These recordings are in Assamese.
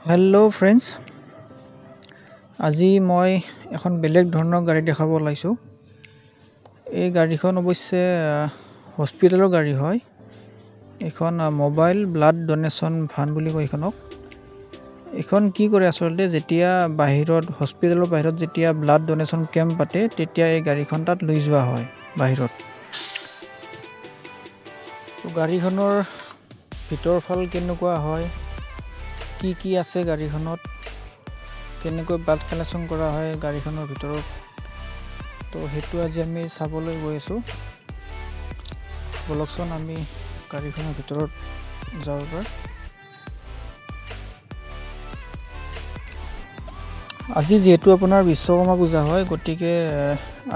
হেল্ল' ফ্ৰেণ্ডছ, আজি মই এখন বেলেগ ধৰণৰ গাড়ী দেখাব ওলাইছোঁ। এই গাড়ীখন অৱশ্যে হস্পিটেলৰ গাড়ী হয়। এইখন মোবাইল ব্লাড ডনেশ্যন ভান বুলি কয় এইখনক। এইখন কি কৰে আচলতে, যেতিয়া হস্পিটেলৰ বাহিৰত যেতিয়া ব্লাড ডনেশ্যন কেম্প পাতে, তেতিয়া এই গাড়ীখন তাত লৈ যোৱা হয় বাহিৰত। গাড়ীখনৰ ভিতৰফাল কেনেকুৱা হয়, কি আছে গাড়ীখনত, কেনেকৈ ব্লাড কালেকশ্যন কৰা হয় গাড়ীখনৰ ভিতৰত, তো সেইটো আজি আমি চাবলৈ গৈ আছোঁ। বলকচোন আমি গাড়ীখনৰ ভিতৰত যাব পাৰোঁ। আজি যিহেতু আপোনাৰ বিশ্বকৰ্মা পূজা হয়, গতিকে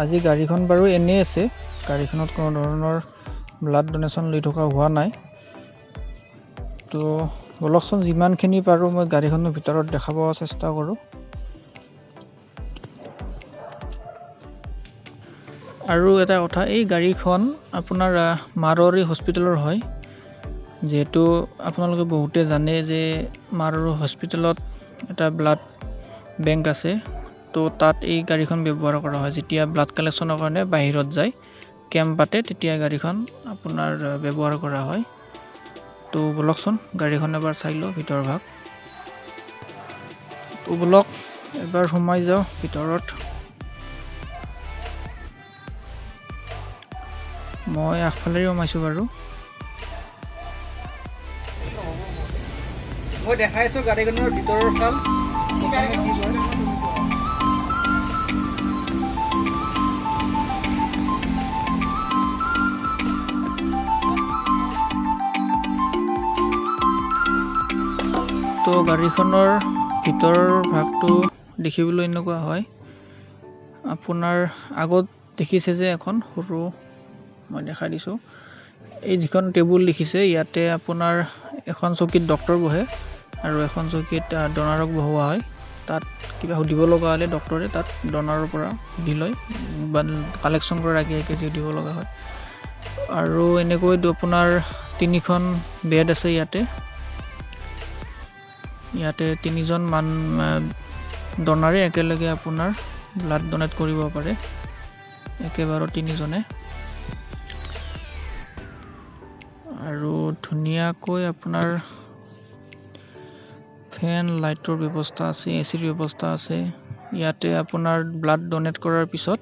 আজি গাড়ীখন বাৰু এনেই আছে। গাড়ীখনত কোনো ধৰণৰ ব্লাড ডনেশ্যন লৈ থকা হোৱা নাই। তো বলকচোন যিমানখিনি পাৰোঁ মই গাড়ীখনৰ ভিতৰত দেখাব চেষ্টা কৰোঁ। আৰু এটা কথা, এই গাড়ীখন আপোনাৰ মাৰোৱাৰী হস্পিটেলৰ হয়। যিহেতু আপোনালোকে বহুতে জানে যে মাৰোৱাৰী হস্পিটেলত এটা ব্লাড বেংক আছে, তো তাত এই গাড়ীখন ব্যৱহাৰ কৰা হয়। যেতিয়া ব্লাড কালেকশ্যনৰ কাৰণে বাহিৰত যায়, কেম্প পাতে, তেতিয়া গাড়ীখন আপোনাৰ ব্যৱহাৰ কৰা হয়। তো বলকচোন গাড়ীখন এবাৰ চাই লওঁ ভিতৰ ভাগ। তো বলক এবাৰ সোমাই যাওঁ ভিতৰত। মই আগফালে সোমাইছোঁ বাৰু। মই দেখাইছোঁ গাড়ীখনৰ ভিতৰৰ ফাল। তো গাড়ীখনৰ ভিতৰৰ ভাগটো দেখিবলৈ এনেকুৱা হয়। আপোনাৰ আগত দেখিছে যে এখন সৰু, মই দেখাই দিছোঁ, এই যিখন টেবুল দেখিছে, ইয়াতে আপোনাৰ এখন চকীত ডক্তৰ বহে আৰু এখন চকীত ডনাৰক বহোৱা হয়। তাত কিবা সুধিব লগা হ'লে ডক্তৰে তাত ডনাৰৰ পৰা সুধি লয়, বা কালেকশ্যন কৰাৰ আগে আগে সুধিব লগা হয়। আৰু এনেকৈ আপোনাৰ 3খন বেড আছে ইয়াতে। 3জন ডনাৰে একেলগে আপোনাৰ ব্লাড ডনেট কৰিব পাৰে, একেবাৰে 3জনে। আৰু ধুনীয়াকৈ আপোনাৰ ফেন লাইটৰ ব্যৱস্থা আছে, এচিৰ ব্যৱস্থা আছে। ইয়াতে আপোনাৰ ব্লাড ডনেট কৰাৰ পিছত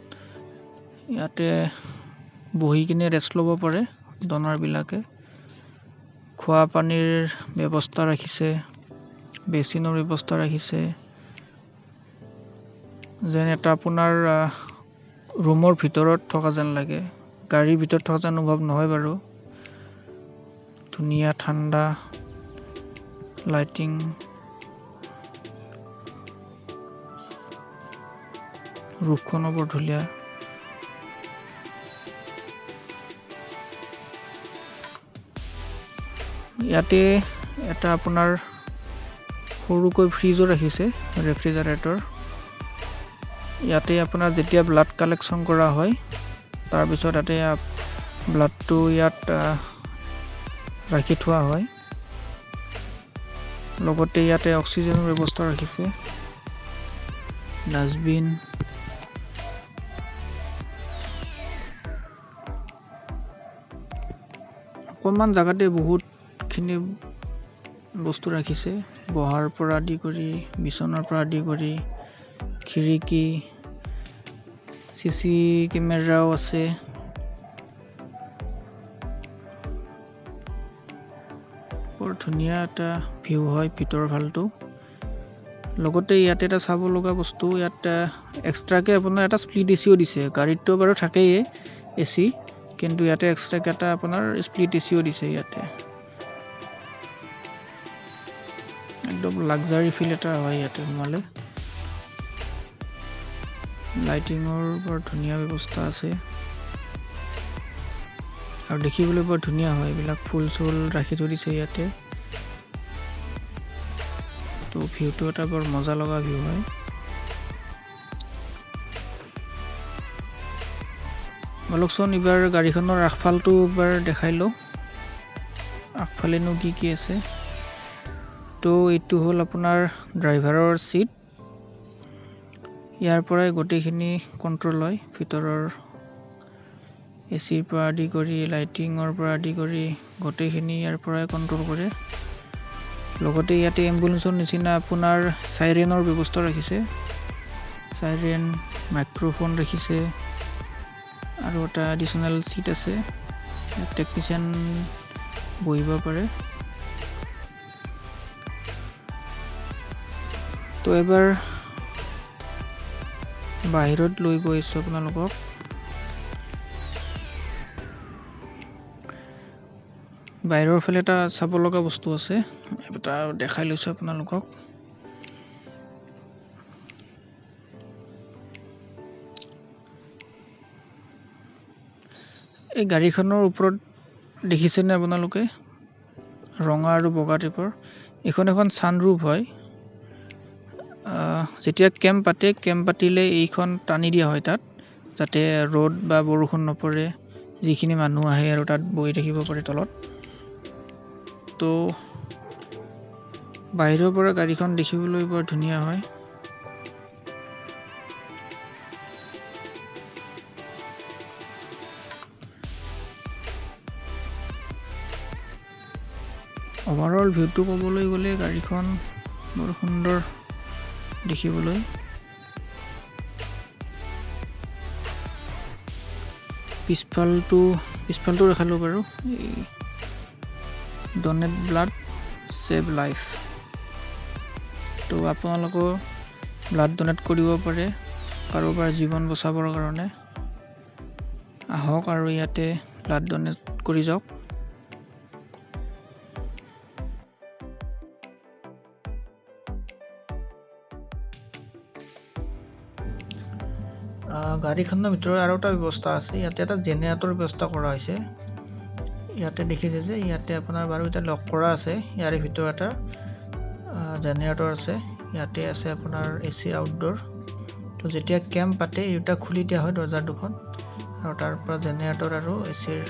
ইয়াতে বহি কিনে ৰেষ্ট ল'ব পাৰে ডনাৰবিলাকে। খোৱা পানীৰ ব্যৱস্থা ৰাখিছে, বেচিনৰ ব্যৱস্থা ৰাখিছে। যেন এটা আপোনাৰ ৰুমৰ ভিতৰত থকা যেন লাগে, গাড়ীৰ ভিতৰত থকা যেন অনুভৱ নহয় বাৰু। ধুনীয়া ঠাণ্ডা লাইটিং, ৰূপখনো বৰ ধুনীয়া। ইয়াতে এটা আপোনাৰ সৰুকৈ ফ্ৰিজো ৰাখিছে, ৰেফ্ৰিজাৰেটৰ। ইয়াতে আপোনাৰ যেতিয়া ব্লাড কালেকশ্যন কৰা হয়, তাৰপিছত ইয়াতে ব্লাডটো ইয়াত ৰাখি থোৱা হয়। লগতে ইয়াতে অক্সিজেনৰ ব্যৱস্থা ৰাখিছে, ডাষ্টবিন। অকণমান জেগাতে বহুতখিনি বস্তু ৰাখিছে, বহাৰ পৰা আদি কৰি, বিচনাৰ পৰা আদি কৰি, খিৰিকী, চিচি কেমেৰাও আছে। বৰ ধুনীয়া এটা ভিউ হয় ভিতৰৰ ফালটো। লগতে ইয়াতে এটা চাব লগা বস্তু, ইয়াত এক্সট্ৰাকৈ আপোনাৰ এটা স্প্লিট এচিও দিছে। গাড়ীতটো বাৰু থাকেই এচি, কিন্তু ইয়াতে এক্সট্ৰাকৈ এটা আপোনাৰ স্প্লিট এচিও দিছে। ইয়াতে একদম লাক্সাৰী ফিল এটা হয় ইয়াতে সোমালে। লাইটিঙৰ বৰ ধুনীয়া ব্যৱস্থা আছে আৰু দেখিবলৈ বৰ ধুনীয়া হয়। এইবিলাক ফুল চুল ৰাখি থৈ দিছে ইয়াতে। তো ভিউটো এটা বৰ মজা লগা ভিউ হয়। বলকচোন এইবাৰ গাড়ীখনৰ আগফালটো একবাৰ দেখাই লওঁ, আগফালেনো কি আছে। তো তো এইটো হ'ল আপোনাৰ ড্ৰাইভাৰৰ সিট ইয়াৰ পৰাই গোটেইখিনি কন্ট্ৰোল হয় ভিতৰৰ এচিৰ পৰা আদি কৰি লাইটিঙৰ পৰা আদি কৰি গোটেইখিনি ইয়াৰ পৰাই কন্ট্ৰোল কৰে লগতে ইয়াতে এম্বুলেন্সৰ নিচিনা আপোনাৰ সাইৰেনৰ ব্যৱস্থা ৰাখিছে সাইৰেন মাইক্ৰোফোন ৰাখিছে আৰু এটা এডিশনাল সিট আছে টেকনিশিয়ান বহিব পাৰে তো এবাৰ বাহিৰত লৈ গৈছো আপোনালোকক বাহিৰৰ ফালে এটা চাব লগা বস্তু আছে এটা দেখাই লৈছো আপোনালোকক এই গাড়ীখনৰ ওপৰত দেখিছেনে আপোনালোকে ৰঙা আৰু বগা টাইপৰ এখন সানৰুফ হয় যেতিয়া কেম্প পাতিলে এইখন টানি দিয়া হয় তাত যাতে ৰ'দ বা বৰষুণ নপৰে যিখিনি মানুহ আহে আৰু তাত বহি থাকিব পাৰে তলত তো বাহিৰৰ পৰা গাড়ীখন দেখিবলৈ বৰ ধুনীয়া হয় ওভাৰঅল ভিউটো ক'বলৈ গ'লে গাড়ীখন বৰ সুন্দৰ দেখিবলৈ পিছফালটো দেখালো বাৰু ডনেট ব্লাড সেভ লাইফ তো আপোনালোকৰ ব্লাড ডনেট কৰিব পাৰে কাৰোবাৰ জীৱন বচাবৰ কাৰণে আহক আৰু ইয়াতে ব্লাড ডনেট কৰি যাওক গাড়ীখনৰ ভিতৰত আৰু এটা ব্যৱস্থা আছে ইয়াতে এটা জেনেৰেটৰ ব্যৱস্থা কৰা হৈছে ইয়াতে দেখিছে যে ইয়াতে আপোনাৰ বাৰু এটা লক কৰা আছে ইয়াৰে ভিতৰত এটা জেনেৰেটৰ আছে ইয়াতে আছে আপোনাৰ এসি আউটডোৰ তো যেতিয়া কেম্প পাতে এটা খুলি দিয়া হয় দৰজা দুখন আৰু তাৰ পৰা জেনেৰেটৰ আৰু এসিৰ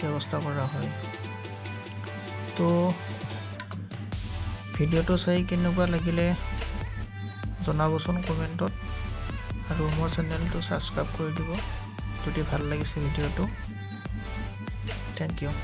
ব্যৱস্থা কৰা হয় তো ভিডিওটো চাই কেনেকুৱা লাগিলে জনাবচোন কমেন্টত আৰু মোৰ চেনেলটো সাবস্ক্ৰাইব কৰি দিব যদি ভাল লাগিছে ভিডিওটো থ্যাংক ইউ